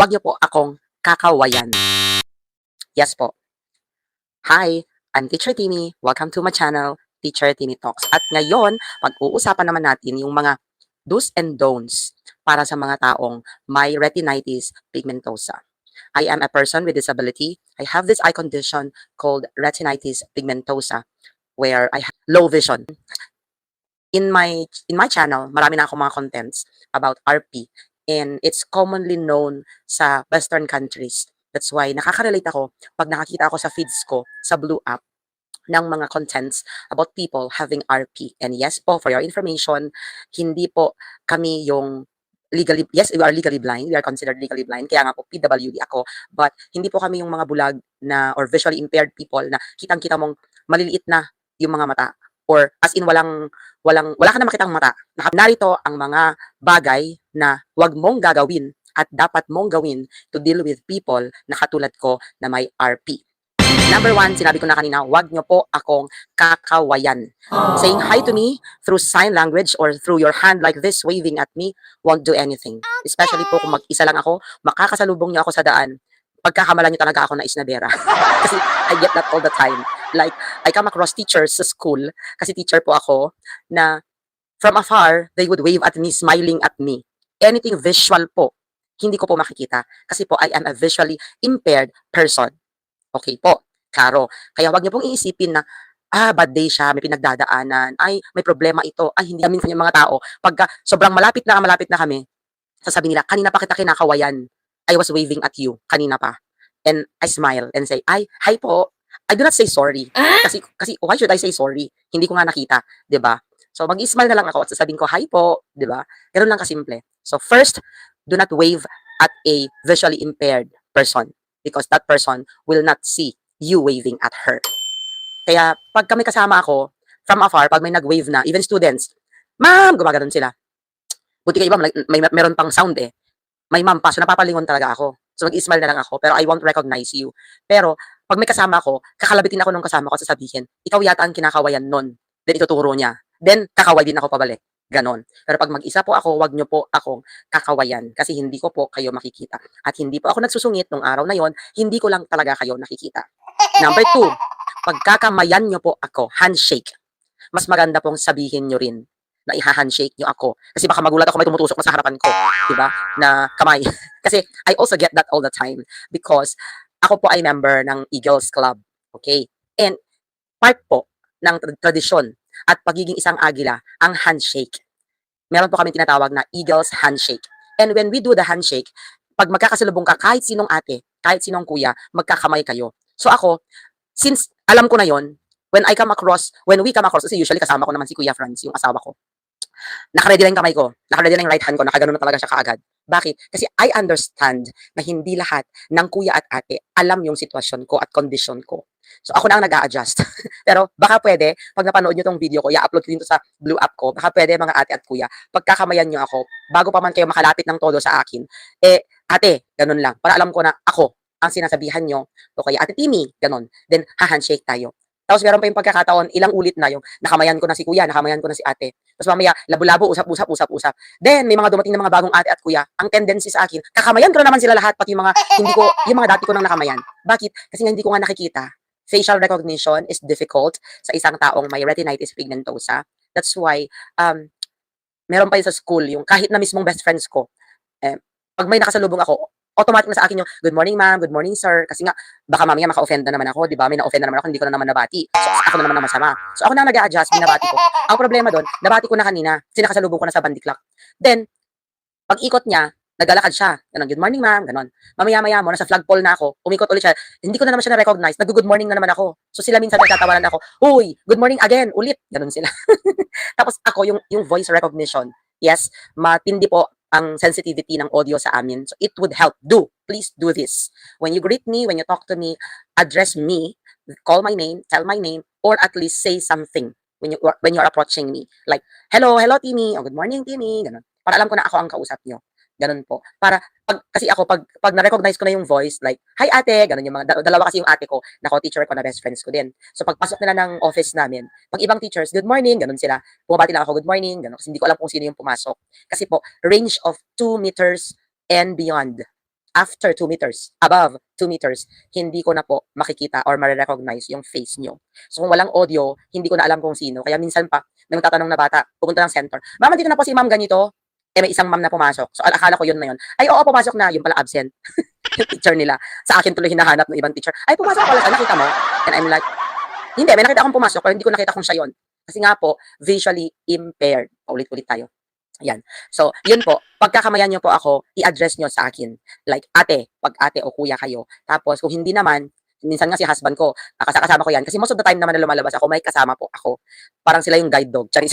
Wag niyo po akong kakawayan. Yes po. Hi, I'm Teacher Timmy. Welcome to my channel, Teacher Timmy Talks. At ngayon, pag-uusapan naman natin yung mga do's and don'ts para sa mga taong may retinitis pigmentosa. I am a person with disability. I have this eye condition called retinitis pigmentosa where I have low vision. In my channel, marami na akong mga contents about RP and it's commonly known sa western countries. That's why nakaka-relate ako pag nakakita ako sa feeds ko sa Blue app ng mga contents about people having RP. And yes po, for your information, hindi po kami yung legally, yes, we are legally blind. We are considered legally blind. Kaya nga po, PWD ako. But hindi po kami yung mga bulag na or visually impaired people na kitang-kita mong maliliit na yung mga mata. Or as in wala ka na makitang mata. Narito ang mga bagay na wag mong gagawin at dapat mong gawin to deal with people na katulad ko na may RP. Number one, sinabi ko na kanina, wag nyo po akong kakawayan. Saying hi to me through sign language or through your hand like this, waving at me, won't do anything. Especially po kung mag-isa lang ako, makakasalubong nyo ako sa daan, pagkakamalan nyo talaga ako na isnabera. Kasi I get that all the time. Like, I come across teachers sa school, kasi teacher po ako, na from afar, they would wave at me, smiling at me. Anything visual po, hindi ko po makikita. Kasi po, I am a visually impaired person. Okay po, klaro. Kaya wag niyo pong iisipin na, bad day siya, may pinagdadaanan, ay, may problema ito, ay, hindi minsan yung mga tao, pagka sobrang malapit na kami, sasabihin nila, kanina pa kita kinakawayan. I was waving at you, kanina pa. And I smile and say, ay, hi po. I do not say sorry. Kasi why should I say sorry? Hindi ko nga nakita, 'di ba? So mag-smile na lang ako at sasabihin ko, hi po, 'di ba? Ganun lang kasimple. So first, do not wave at a visually impaired person because that person will not see you waving at her. Kaya pag kami kasama ako, from afar, pag may nag-wave na, even students, ma'am, gumaganon sila. Buti kayo iba, meron pang sound eh. May ma'am pa, so napapalingon talaga ako. So mag-smile na lang ako, pero I won't recognize you. Pero pag may kasama ako, kakalabitin ako nung kasama ko at sasabihin, ikaw yata ang kinakawayan nun. Then ituturo niya. Then kakaway din ako pabalik. Ganon. Pero pag mag-isa po ako, wag nyo po akong kakawayan kasi hindi ko po kayo makikita. At hindi po ako nagsusungit nung araw na yon, hindi ko lang talaga kayo nakikita. Number two, pagkakamayan nyo po ako, handshake. Mas maganda pong sabihin nyo rin na iha-handshake nyo ako. Kasi baka magulat ako may tumutusok na sa harapan ko, 'di ba? Na kamay. Kasi I also get that all the time because ako po ay member ng Eagles Club. Okay? And part po ng tradisyon at pagiging isang agila ang handshake. Meron po kami tinatawag na Eagles handshake. And when we do the handshake, pag magkakasalubong ka kahit sinong ate, kahit sinong kuya, magkakamay kayo. So ako, since alam ko na yon, when we come across, kasi usually kasama ko naman si Kuya Franz, yung asawa ko. Naka-ready na yung kamay ko, naka-ready na yung right hand ko, nakaganon na talaga siya kaagad. Bakit? Kasi I understand na hindi lahat ng kuya at ate alam yung sitwasyon ko at condition ko. So ako na ang nag-a-adjust. Pero baka pwede, pag napanood nyo tong video ko, i-upload ko dito sa Blue app ko, baka pwede mga ate at kuya, pagkakamayan nyo ako, bago pa man kayo makalapit ng todo sa akin, ate, ganun lang. Para alam ko na ako ang sinasabihan nyo, o kaya ate Timmy, ganun. Then, ha-handshake tayo. Tapos meron pa yung pagkakataon, ilang ulit na yung nakamayan ko na si kuya, nakamayan ko na si ate. Tapos mamaya, labo-labo, usap-usap. Then, may mga dumating na mga bagong ate at kuya. Ang tendency sa akin, kakamayan ko na naman sila lahat, pati yung mga, yung mga dati ko nang nakamayan. Bakit? Kasi nga hindi ko nga nakikita. Facial recognition is difficult sa isang taong may retinitis pigmentosa. That's why, meron pa yun sa school, yung kahit na mismong best friends ko, pag may nakasalubong ako, automatic na sa akin yung, good morning ma'am, good morning sir, kasi nga, baka mamaya maka-offend na naman ako, di ba? May na-offend na naman ako, hindi ko na naman nabati. So, ako na naman na masama. So, ako na nag-a-adjust, binabati ko. Ang problema doon, nabati ko na kanina, kasi nakasalubong ko na sa bandiklak. Then, pag ikot niya, naglalakad siya. Ganun, good morning ma'am, ganun. Mamaya-maya mo, nasa flagpole na ako, umikot ulit siya. Hindi ko na naman siya na-recognize, nag-good morning na naman ako. So, sila minsan nagtatawanan ako, uy, good morning again, ulit. Ganun sila. Tapos ako, yung voice recognition, yes, matindi po ang sensitivity ng audio sa amin. So, it would help. Please do this. When you greet me, when you talk to me, address me, call my name, tell my name, or at least say something when you're approaching me. Like, hello Timmy, or good morning Timmy, ganun. Para alam ko na ako ang kausap nyo. Ganun po. Kasi ako, pag na-recognize ko na yung voice, like, hi ate, ganun yung mga, dalawa kasi yung ate ko, na co-teacher ko na best friends ko din. So, pagpasok nila ng office namin, pag ibang teachers, good morning, ganun sila. Bumabati lang ako, good morning, ganun. Kasi hindi ko alam kung sino yung pumasok. Kasi po, range of 2 meters and beyond. after 2 meters, above 2 meters, hindi ko na po makikita or mare-recognize yung face nyo. So kung walang audio, hindi ko na alam kung sino. Kaya minsan pa, may magtatanong na bata, pupunta ng center, mama, dito na po si ma'am ganito. Eh, may isang ma'am na pumasok. So akala ko yun na yun. Ay, oo, pumasok na. Yung pala absent. Yung teacher nila. Sa akin tuloy hinahanap ng ibang teacher. Ay, pumasok pala siya. Nakita mo? And I'm like, hindi, may nakita akong pumasok pero hindi ko nakita kung siya yun. Kasi nga po, visually impaired. Paulit-ulit tayo. Ayan. So, yun po, pagkakamayan nyo po ako, i-address nyo sa akin. Like, ate, pag ate o kuya kayo. Tapos, kung hindi naman, minsan nga si husband ko, kasama ko yan. Kasi most of the time naman na lumalabas ako, may kasama po ako. Parang sila yung guide dog. Charis.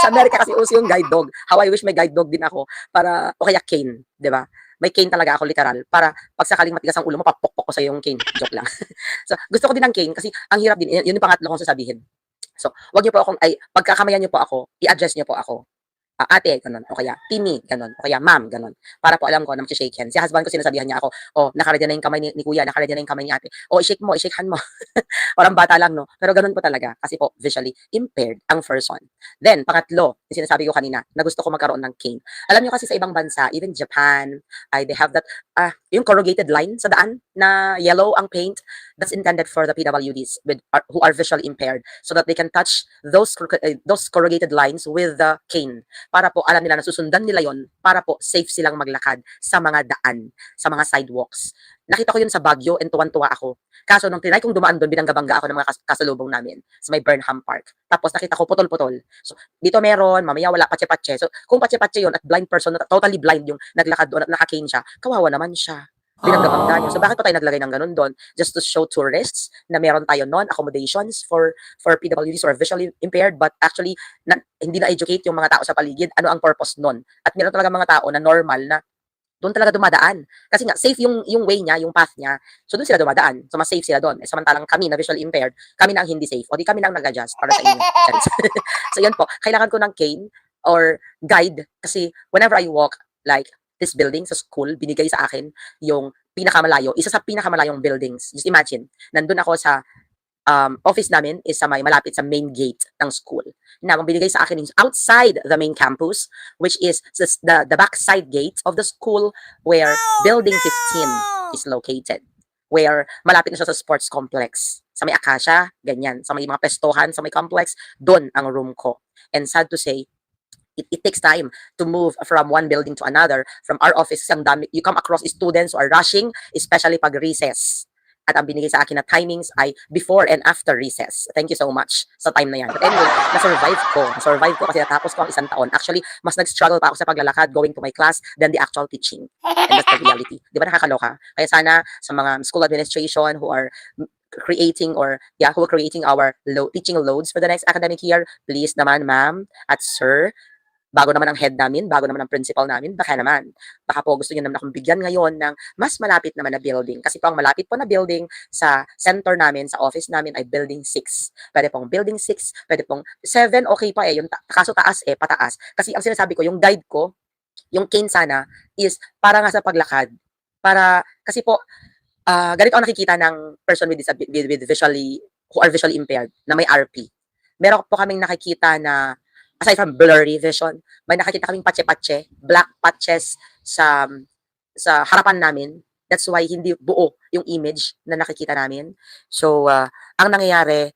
Sa Amerika kasi uso yung guide dog. How I wish may guide dog din ako. Para, o kaya cane, di ba? May cane talaga ako literal. Para, pag sakaling matigas ang ulo mo, papokpok ko sa yung cane. Joke lang. So, gusto ko din ng cane kasi ang hirap din. Yun yung pangatlo kong sasabihin. So, wag niyo po akong, pagkakamayan niyo po ako, i-address niyo po ako. Ate, ganun, o kaya Timmy, ganun, o kaya ma'am, ganun. Para po alam ko na mag-shake hands. Si husband ko sinasabihan niya ako, oh, nakaready na yung kamay ni kuya, nakaready na yung kamay ni ate. Oh, i-shake mo, i-shake hand mo. Parang bata lang, no? Pero ganun po talaga. Kasi po, visually impaired ang person. Then, pangatlo, yung sinasabi ko kanina, na gusto ko magkaroon ng cane. Alam niyo kasi sa ibang bansa, even Japan, they have that, yung corrugated line sa daan na yellow ang paint, that's intended for the PWDs who are visually impaired so that they can touch those corrugated lines with the cane para po alam nila na susundan nila yon para po safe silang maglakad sa mga daan, sa mga sidewalks. Nakita ko yun sa Baguio and tuwan-tuwa ako. Kaso nung tinry kong dumaan doon, binangga-bangga ako ng mga kasalubong namin sa may Burnham Park. Tapos nakita ko putol-putol. So dito meron, mamaya wala patse-patse. So kung patse-patse yun at blind person, totally blind yung naglakad doon at naka-cane siya, kawawa naman siya. Binangga-bangga niyo. So bakit pa tayo naglagay ng ganun doon? Just to show tourists na meron tayo non-accommodations for PWDs or visually impaired, but actually hindi na-educate yung mga tao sa paligid. Ano ang purpose nun? At meron talaga mga tao na normal na doon talaga dumadaan. Kasi nga, safe yung way niya, yung path niya. So doon sila dumadaan. So mas safe sila doon. Samantalang kami na visually impaired, kami na ang hindi safe. O di kami na ang nag-adjust para sa inyo. So yun po, kailangan ko ng cane or guide kasi whenever I walk, like, this building sa school, binigay sa akin yung pinakamalayo, isa sa pinakamalayong buildings. Just imagine, nandun ako sa office namin is sa may malapit sa main gate ng school. Na ang binigay sa akin is outside the main campus, which is the backside gate of the school where building 15 is located. Where malapit na siya sa sports complex. Sa may Acacia, ganyan. Sa may mga pestohan, sa may complex, doon ang room ko. And sad to say, it takes time to move from one building to another. From our office, you come across students who are rushing, especially pag recess. At ang binigay sa akin na timings ay before and after recess. Thank you so much sa time na yan. But anyway, na-survive ko kasi natapos ko ang isang taon. Actually, mas nag-struggle pa ako sa paglalakad going to my class than the actual teaching. And that's the reality. Di ba nakakaloka? Kaya sana sa mga school administration who are creating who are creating our teaching loads for the next academic year, please naman ma'am at sir, bago naman ang head namin, bago naman ang principal namin, baka po gusto niyo naman akong bigyan ngayon ng mas malapit naman na building. Kasi po ang malapit po na building sa center namin, sa office namin ay building 6. Pwede pong building 6, pwede pong 7, okay pa yung kaso taas pataas. Kasi ang sinasabi ko, yung guide ko, yung cane sana, is para nga sa paglakad. Kasi po, ganito ang nakikita ng person with who are visually impaired, na may RP. Meron po kaming nakikita na aside from blurry vision, may nakikita kaming patse-patse, black patches sa harapan namin. That's why hindi buo yung image na nakikita namin. So, ang nangyayari,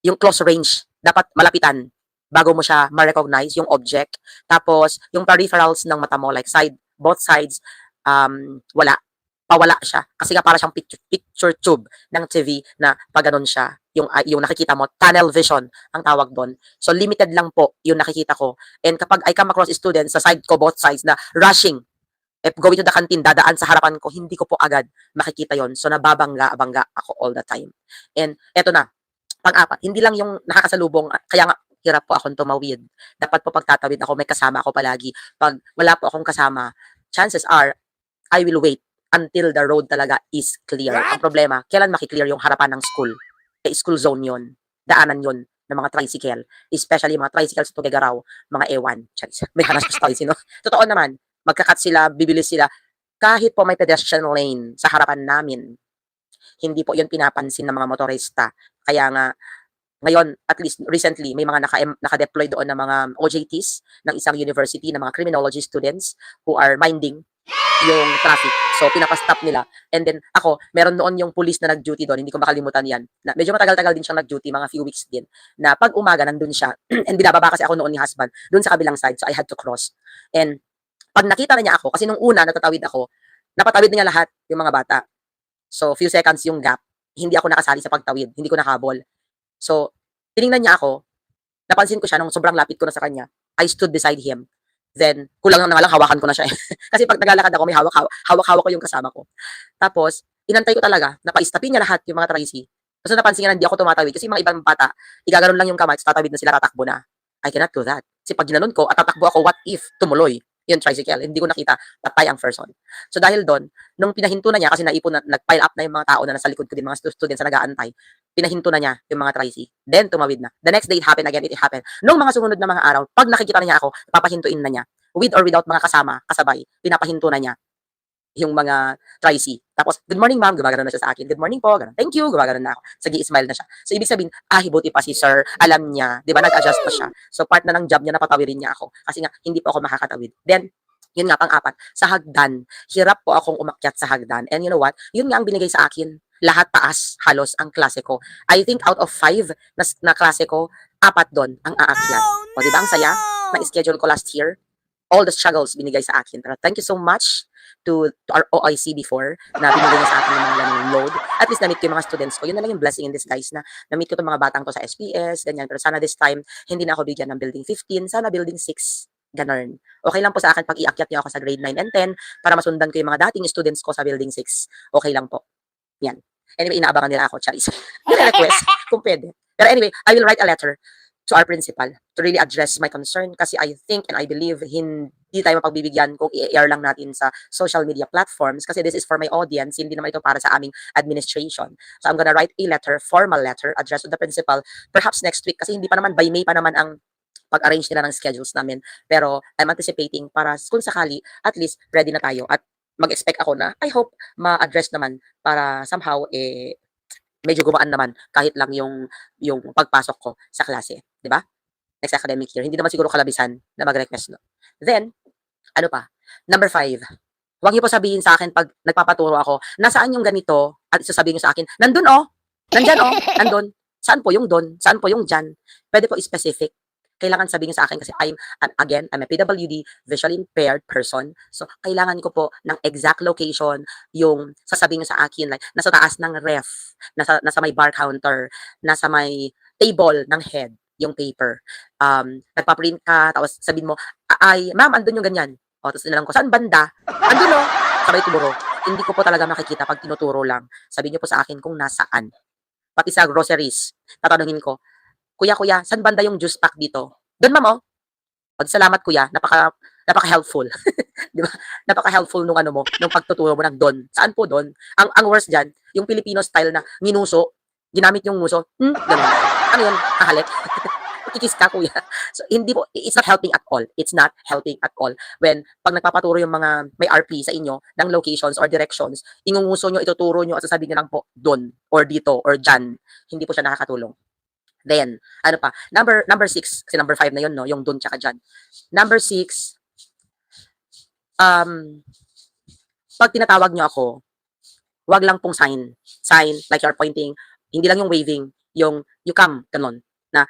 yung close range, dapat malapitan bago mo siya ma-recognize yung object. Tapos, yung peripherals ng mata mo, like both sides, pawala siya. Kasi nga para siyang picture tube ng TV na pag ganun siya, yung nakikita mo, tunnel vision ang tawag doon. So limited lang po yung nakikita ko. And kapag I come across students sa side ko, both sides, na rushing, going to the canteen, dadaan sa harapan ko, hindi ko po agad makikita yon. So nababangga ako all the time. And eto na, pang-apat, hindi lang yung nakakasalubong, kaya nga hirap po akong tumawid. Dapat po pagtatawid ako, may kasama ako palagi. Pag wala po akong kasama, chances are, I will wait until the road talaga is clear. Ang problema, kailan makiklear yung harapan ng school? School zone yon, daanan yon ng mga tricycle. Especially mga tricycle sa Tuguegarao, mga ewan. May hanas pa tayo, sino? Totoo naman, magkakat sila, bibilis sila. Kahit po may pedestrian lane sa harapan namin, hindi po yun pinapansin ng mga motorista. Kaya nga, ngayon, at least recently, may mga naka-deploy doon ng mga OJTs ng isang university, ng mga criminology students who are minding yung traffic. So, pinapa-stop nila. And then, ako, meron noon yung police na nag-duty doon. Hindi ko makalimutan yan. Na, medyo matagal-tagal din siyang nag-duty, mga few weeks din. Na pag umaga, nandun siya. And binababa kasi ako noon ni husband, doon sa kabilang side. So, I had to cross. And pag nakita na niya ako, kasi nung una, natatawid ako, napatawid na niya lahat yung mga bata. So, few seconds yung gap. Hindi ako nakasali sa pagtawid. Hindi ko nakabol. So, tiningnan niya ako. Napansin ko siya nung sobrang lapit ko na sa kanya. I stood beside him. Then, kulang na nga lang, hawakan ko na siya eh. Kasi pag naglalakad ako, may hawak-hawak ko yung kasama ko. Tapos, inantay ko talaga, napaistapin niya lahat yung mga tricy. Tapos napansin niya na hindi ako tumatawid. Kasi yung mga ibang bata, igaganon lang yung kamay, tatawid na sila, tatakbo na. I cannot do that. Kasi pag ginanon ko at tatakbo ako, what if tumuloy yung tricycle? Hindi ko nakita, patay ang person. So dahil doon, nung pinahinto na niya, kasi naipon na, nag-pile up na yung mga tao na nasa likod ko din, mga students na nag-aantay, pinahinto na niya yung mga tricy. Then, tumawid na. The next day, it happened again, it happened. Nung mga sumunod na mga araw, pag nakikita na niya ako, papahintuin na niya. With or without mga kasama, kasabay, pinapahinto na niya yung mga tricy. Tapos, good morning ma'am, gumagano na siya sa akin. Good morning po, ganun. Thank you, gumagano na ako. Sige, smile na siya. So, ibig sabihin, buti pa si sir, alam niya, di ba, nag-adjust pa siya. So, part na ng job niya, napatawirin niya ako. Kasi nga, hindi po ako makakatawid. Then, yun nga, pang-apat, sa hagdan. Hirap po akong umakyat sa hagdan. And you know what? Yun nga ang binigay sa akin. Lahat taas, halos, ang klase ko. I think out of 5 na klase ko, 4 doon ang aakyat. O, di ba, ang saya? Na-schedule ko last year. All the struggles binigay sa akin. Pero thank you so much to our OIC before na binigay niya sa akin ng mga ganung load. At least na-meet ko yung mga students ko. Yun na lang yung blessing in disguise na na-meet ko itong mga batang to sa SPS, ganyan. Pero sana this time, hindi na ako bigyan ng building 15, sana building 6. Ganun. Okay lang po sa akin pag iakyat niyo ako sa grade 9 and 10 para masundan ko yung mga dating students ko sa building 6. Okay lang po. Yan. Anyway, inaabangan nila ako, Charis. Request kung pwede. Pero anyway, I will write a letter to our principal to really address my concern kasi I think and I believe hindi tayo mapagbibigyan kung i-air lang natin sa social media platforms kasi this is for my audience, hindi naman ito para sa aming administration. So I'm gonna write a letter, formal letter, addressed to the principal, perhaps next week kasi hindi pa naman, by May pa naman ang pag-arrange nila ng schedules namin. Pero I'm anticipating para kung sakali, at least ready na tayo at mag-expect ako na I hope ma-address naman para somehow medyo gumaan naman kahit lang yung pagpasok ko sa klase, 'di ba? Next academic year. Hindi naman siguro kalabisan na mag-request, no. Then, ano pa? Number 5. Huwag niyo po sabihin sa akin pag nagpapaturo ako, nasaan yung ganito? At sasabihin niyo sa akin, nandun oh. Nandyan oh. Nandun. Saan po yung don? Saan po yung dyan? Pwede po specific. Kailangan sabihin niyo sa akin kasi I'm a PWD, visually impaired person. So, kailangan ko po ng exact location yung sasabihin niyo sa akin. Like, nasa taas ng ref, nasa may bar counter, nasa may table ng head, yung paper. Nagpa-print ka, tapos sabihin mo, ay, ma'am, andun yung ganyan. O, tapos nilang ko, saan banda? Andun o, sabay tuburo. Hindi ko po talaga makikita pag tinuturo lang. Sabihin niyo po sa akin kung nasaan. Pati sa groceries, tatanungin ko, kuya, saan banda yung juice pack dito? Doon, ma'am, oh. Salamat, kuya. Napaka-helpful. Di ba? Napaka-helpful nung ano mo, nung pagtuturo mo ng don. Saan po don? Ang worst diyan, yung Filipino style na minuso, ginamit yung nguso, ganun. Ano yun? Kahalik. Kikis ka, kuya. So, hindi po, it's not helping at all. It's not helping at all. When, pag nagpapaturo yung mga may RP sa inyo, ng locations or directions, ingunguso nyo, ituturo nyo, at sasabihin nyo lang po, don, or dito, or dyan. Hindi po siya nakakatulong. Then, ano pa? Number 6, kasi number 5 na yun, no? Yung dun tsaka dyan. Number 6, pag tinatawag nyo ako, wag lang pong sign, like you're pointing, hindi lang yung waving, yung you come, ganun, na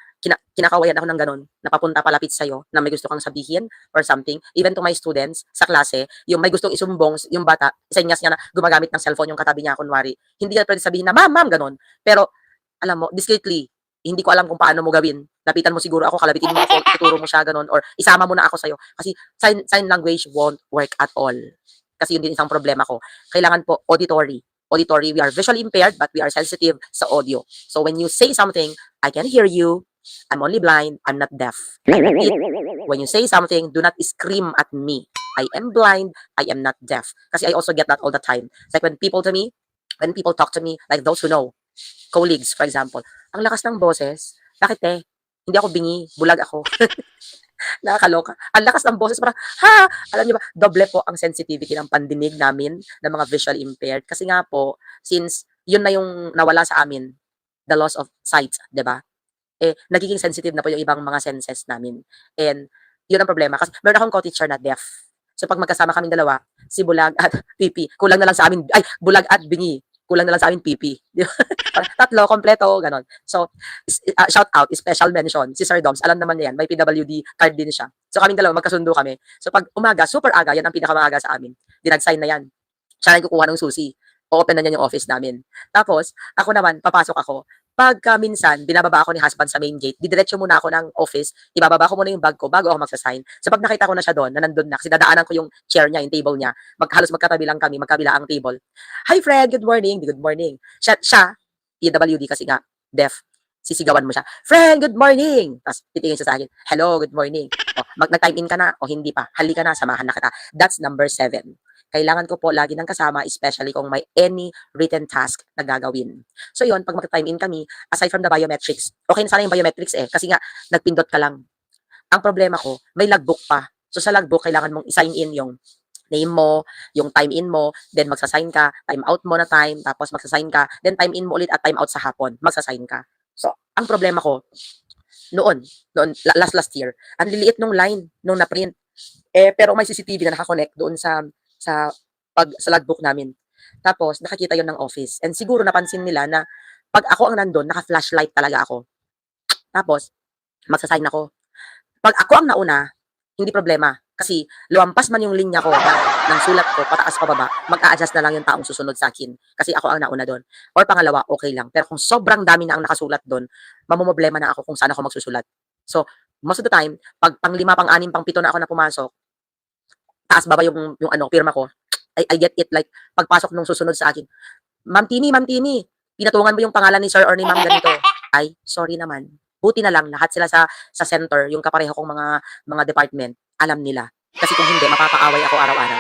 kinakawayan ako ng ganun, na papunta palapit sa'yo, na may gusto kang sabihin, or something, even to my students, sa klase, yung may gustong isumbong, yung bata, isenyas niya na gumagamit ng cellphone yung katabi niya, kunwari, hindi niya pwede sabihin na, ma'am, ganun, pero, alam mo, discreetly, hindi ko alam kung paano mo gawin. Lapitan mo siguro ako, kalabitin mo ako, ituturo mo siya, ganun, or isama mo na ako sa'yo. Kasi sign language won't work at all. Kasi yun din isang problema ko. Kailangan po auditory. Auditory, we are visually impaired, but we are sensitive sa audio. So when you say something, I can hear you, I'm only blind, I'm not deaf. I repeat, when you say something, do not scream at me. I am blind, I am not deaf. Kasi I also get that all the time. It's like when people talk to me, like those who know, colleagues, for example, ang lakas ng boses, bakit hindi ako bingi, bulag ako. Nakakaloka. Ang lakas ng boses, parang, alam niyo ba, doble po ang sensitivity ng pandinig namin ng mga visual impaired. Kasi nga po, since yun na yung nawala sa amin, the loss of sight, di ba? Nagiging sensitive na po yung ibang mga senses namin. And yun ang problema. Kasi meron akong co-teacher na deaf. So pag magkasama kaming dalawa, si Bulag at Pipi, kulang na lang sa amin, ay, Bulag at Bingi, kulang na lang sa amin Pipi. Di ba? Tatlo, kompleto, ganon. So, shout out, special mention, si Sir Doms, alam naman niya yan, may PWD card din siya. So kaming dalawa, magkasundo kami. So pag umaga, super aga, yan ang pinakamaaga sa amin. Dinag-sign na yan. Siya na yung kukuha ng susi. Open na niya yung office namin. Tapos, ako naman, papasok ako. Pagka minsan, binababa ako ni husband sa main gate, didiretso muna ako ng office, ibababa ko muna yung bag ko bago ako magsasign. So pag nakita ko na siya doon, na nandun na, kasi dadaanan ko yung chair niya, yung table niya, halos magkatabi lang kami, magkabila ang table. Hi Fred, good morning. Good morning. Siya, PWD kasi nga, deaf. Sisigawan mo siya, friend, good morning! Tapos titingin siya sa akin, hello, good morning. O, nag-time in ka na o hindi pa, halika na, samahan na kita. That's number 7. Kailangan ko po lagi ng kasama, especially kung may any written task na gagawin. So yun, pag mag-time in kami, aside from the biometrics, okay na sana yung biometrics kasi nga, nagpindot ka lang. Ang problema ko, may logbook pa. So sa logbook, kailangan mong i-sign in yung name mo, yung time in mo, then magsasign ka, time out mo na time, tapos magsasign ka, then time in mo ulit at time out sa hapon, magsasign ka. So, ang problema ko, noon, last year, ang liliit nung line, nung na-print. Pero may CCTV na nakakonect doon sa logbook namin. Tapos, nakakita yon ng office. And siguro napansin nila na pag ako ang nandun, naka-flashlight talaga ako. Tapos, magsasign ako. Pag ako ang nauna, hindi problema. Kasi lumampas man yung linya ko ng sulat ko, pataas pa baba, mag-a-adjust na lang yung taong susunod sa akin. Kasi ako ang nauna doon. Or pangalawa, okay lang. Pero kung sobrang dami na ang nakasulat doon, mamumblema na ako kung saan ako magsusulat. So, most of the time, pag pang-5, pang-6, pang-7 na ako na pumasok, taas baba yung pirma ko, I get it like, pagpasok nung susunod sa akin, Ma'am Tini, pinatungan mo yung pangalan ni Sir or ni Ma'am ganito. Ay, sorry naman. Buti na lang, lahat sila sa center, yung kapareho kong mga department, alam nila. Kasi kung hindi, mapapaaway ako araw-araw.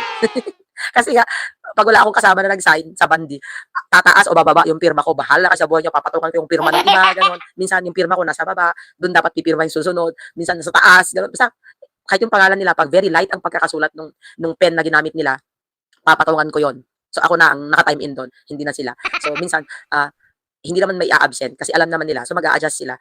Kasi nga, pag wala akong kasama na nag-sign sa bandi, tataas o bababa yung pirma ko, bahala ka sa buhay niyo, papatungan ko yung pirma ng iba, gano'n. Minsan yung pirma ko nasa baba, doon dapat pipirma yung susunod, minsan nasa taas, gano'n. Basta, kahit yung pangalan nila, pag very light ang pagkakasulat nung pen na ginamit nila, papatungan ko yon. So ako na ang naka-time in doon, hindi na sila. So minsan, hindi naman may a-absent kasi alam naman nila. So mag-a-adjust sila.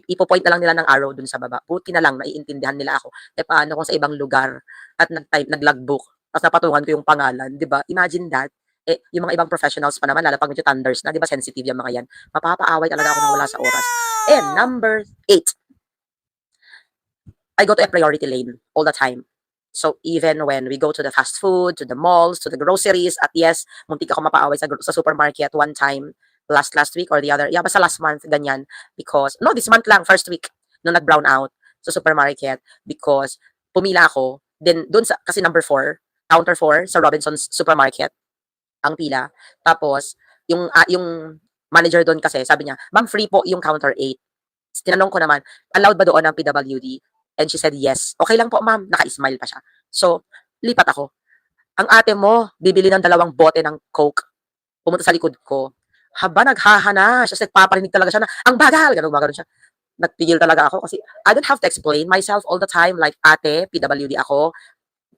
Ipo-point na lang nila ng arrow dun sa baba. Buti na lang naiintindihan nila ako. Paano kung sa ibang lugar at nag-logbook, tapos napatungan ko yung pangalan, 'di ba? Imagine that. Yung mga ibang professionals pa naman, lalo pag medyo thunders na, 'di ba, sensitive yung mga yan. Mapapaaway talaga ako nang wala sa oras. And number 8, I go to a priority lane all the time. So even when we go to the fast food, to the malls, to the groceries, at yes, muntik ako mapaaway sa supermarket one time, last week or the other, yeah, basta last month, ganyan, because, no, this month lang, first week, nung nag-brown out sa supermarket, because pumila ako, then doon kasi number 4, counter 4, sa Robinson's supermarket, ang pila, tapos, yung manager doon kasi, sabi niya, ma'am, free po yung counter 8. Tinanong ko naman, allowed ba doon ang PWD? And she said, yes. Okay lang po, ma'am. Naka-smile pa siya. So, lipat ako. Ang ate mo, bibili ng 2 bote ng Coke. Pumunta sa likod ko. Haba, naghahana. Siya, paparinig talaga siya na, ang bagal! Ganun siya. Nagpigil talaga ako kasi I don't have to explain myself all the time. Like, ate, PWD ako.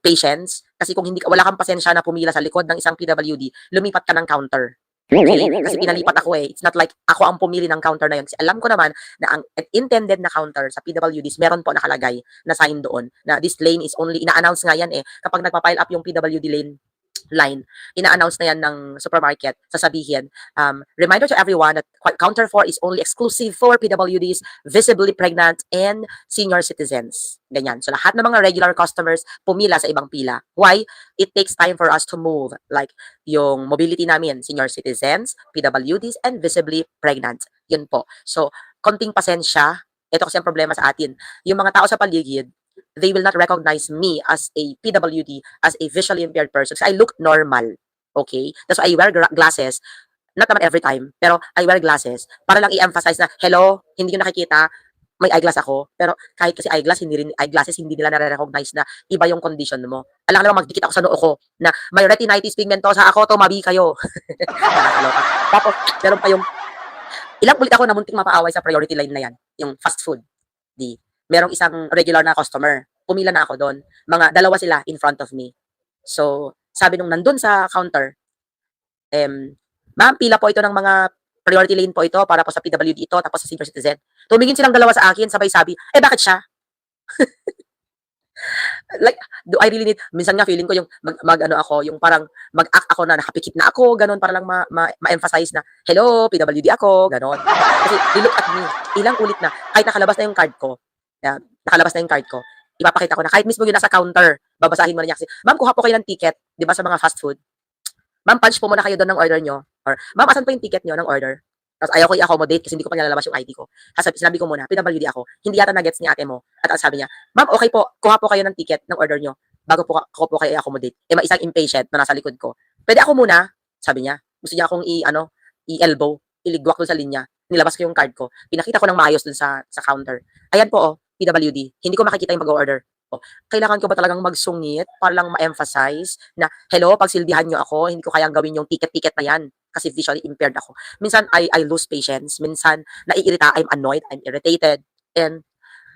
Patience. Kasi kung wala kang pasensya na pumila sa likod ng isang PWD, lumipat ka ng counter. Okay? Kasi pinalipat ako It's not like ako ang pumili ng counter na yun. Kasi alam ko naman na ang intended na counter sa PWDs, meron po nakalagay na sign doon na this lane is only, ina-announce nga yan kapag nagpa-pile up yung PWD line, ina-announce na yan ng supermarket, sasabihin, reminder to everyone that counter 4 is only exclusive for PWDs, visibly pregnant, and senior citizens. Ganyan. So, lahat ng mga regular customers, pumila sa ibang pila. Why? It takes time for us to move. Like, yung mobility namin, senior citizens, PWDs, and visibly pregnant. Yun po. So, konting pasensya. Ito kasi ang problema sa atin. Yung mga tao sa paligid, they will not recognize me as a PWD, as a visually impaired person. Because I look normal. Okay? That's why I wear glasses. Not naman every time, pero I wear glasses para lang i-emphasize na, hello, hindi ko nakikita, may eyeglass ako. Pero kahit kasi eyeglasses, hindi nila nare-recognize na iba yung condition mo. Alam naman, magdikit ako sa noo ko na may retinitis pigmentosa ako, tumabi kayo. Nakakaloka. Tapos, meron pa yung, ilang ulit ako na munting mapaaway sa priority line na yan, yung fast food. Merong isang regular na customer. Pumila na ako doon. Mga 2 sila in front of me. So, sabi nung nandun sa counter, ma'am, pila po ito ng mga priority lane po ito para po sa PWD ito, tapos sa senior citizen. Tumingin silang 2 sa akin, sabay sabi, bakit siya? Like, do I really need minsan nga feeling ko yung mag-ano ako, yung parang mag-act ako na nakapikit na ako, gano'n para lang ma-emphasize na, "Hello, PWD ako," gano'n. Kasi they look at me, ilang ulit na, kahit nakalabas na yung card ko, nakalabas na yung card ko, ipapakita ko na kahit mismo yung nasa counter, babasahin mo na niya kasi, "Ma'am, kuha po kayo ng ticket," 'di ba sa mga fast food, "Ma'am, punch po muna kayo do'n ng order niyo," or, "Ma'am, asan po yung ticket niyo ng order?" Tapos ayaw ko i-accommodate kasi hindi ko pa nilalabas yung ID ko. Sinabi ko muna, "PWD ako." Hindi yata na-gets ni ate mo at ang sabi niya, "Ma'am, okay po, kuha po kayo ng ticket ng order niyo bago po ko po kayo i-accommodate." Eh, may isang impatient na nasa likod ko. "Puwede ako muna?" Sabi niya. Gusto niya akong i-ano, i-elbow, iligwak dun sa linya. Nilabas ko yung card ko. Pinakita ko ng maayos dun sa counter. "Ayan po, oh, PWD." Hindi ko makikita yung mag-o-order. Oh, kailangan ko ba talagang magsungit para lang ma-emphasize na, "Hello, pagsilbihan niyo ako, hindi ko kayang gawin yung ticket-ticket na yan kasi visually impaired ako." Minsan I lose patience, minsan naiirita, I'm annoyed, I'm irritated, and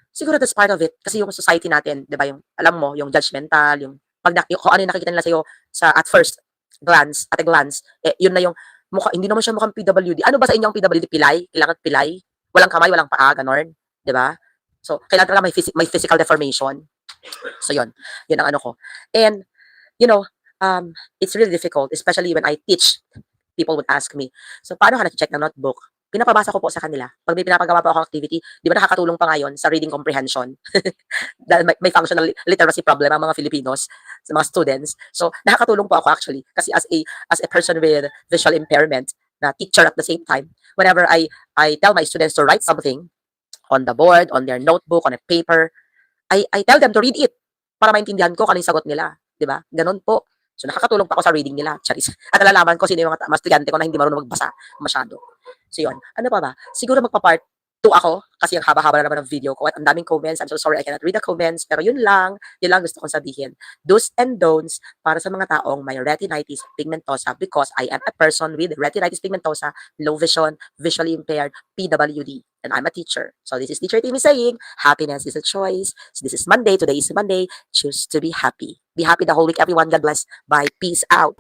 siguro that's part of it. Kasi yung society natin, 'di ba, yung alam mo, yung judgmental, yung yung kung ano yung nakikita nila sa'yo at first at a glance, eh, yun na yung hindi naman siya mukhang PWD. Ano ba sa inyo ang PWD? Pilay? Kailangan pilay? Walang kamay, walang paa, gano'n, 'di ba? So, kailangan talaga may physical deformation. So, yun ang ano ko. And, you know, it's really difficult, especially when I teach. People would ask me, "So, paano ka nag-check ng notebook?" Pinapabasa ko po sa kanila. 'Pag may pinapagawa po akong activity, 'di ba nakakatulong pa ngayon sa reading comprehension? Dahil may functional literacy problem ang mga Filipinos, sa mga students. So, nakakatulong po ako actually. Kasi as a person with visual impairment, na teacher at the same time, whenever I tell my students to write something on the board, on their notebook, on a paper, I tell them to read it para maintindihan ko kung ano yung sagot nila, 'di ba? Gano'n po. So, nakakatulong pa ako sa reading nila, charis. At nalalaman ko sino yung mga estudyante ko na hindi marunong magbasa masyado. So, 'yun. Ano pa ba? Siguro magpa-part 2 ako kasi ang haba-haba na naman ng video ko at ang daming comments. I'm so sorry I cannot read the comments, pero 'yun lang gusto kong sabihin. Do's and don'ts para sa mga taong may retinitis pigmentosa because I am a person with retinitis pigmentosa, low vision, visually impaired, PWD, and I'm a teacher. So this is Teacher Timmy saying, happiness is a choice. So this is Monday. Today is Monday. Choose to be happy. Be happy the whole week, everyone. God bless. Bye. Peace out.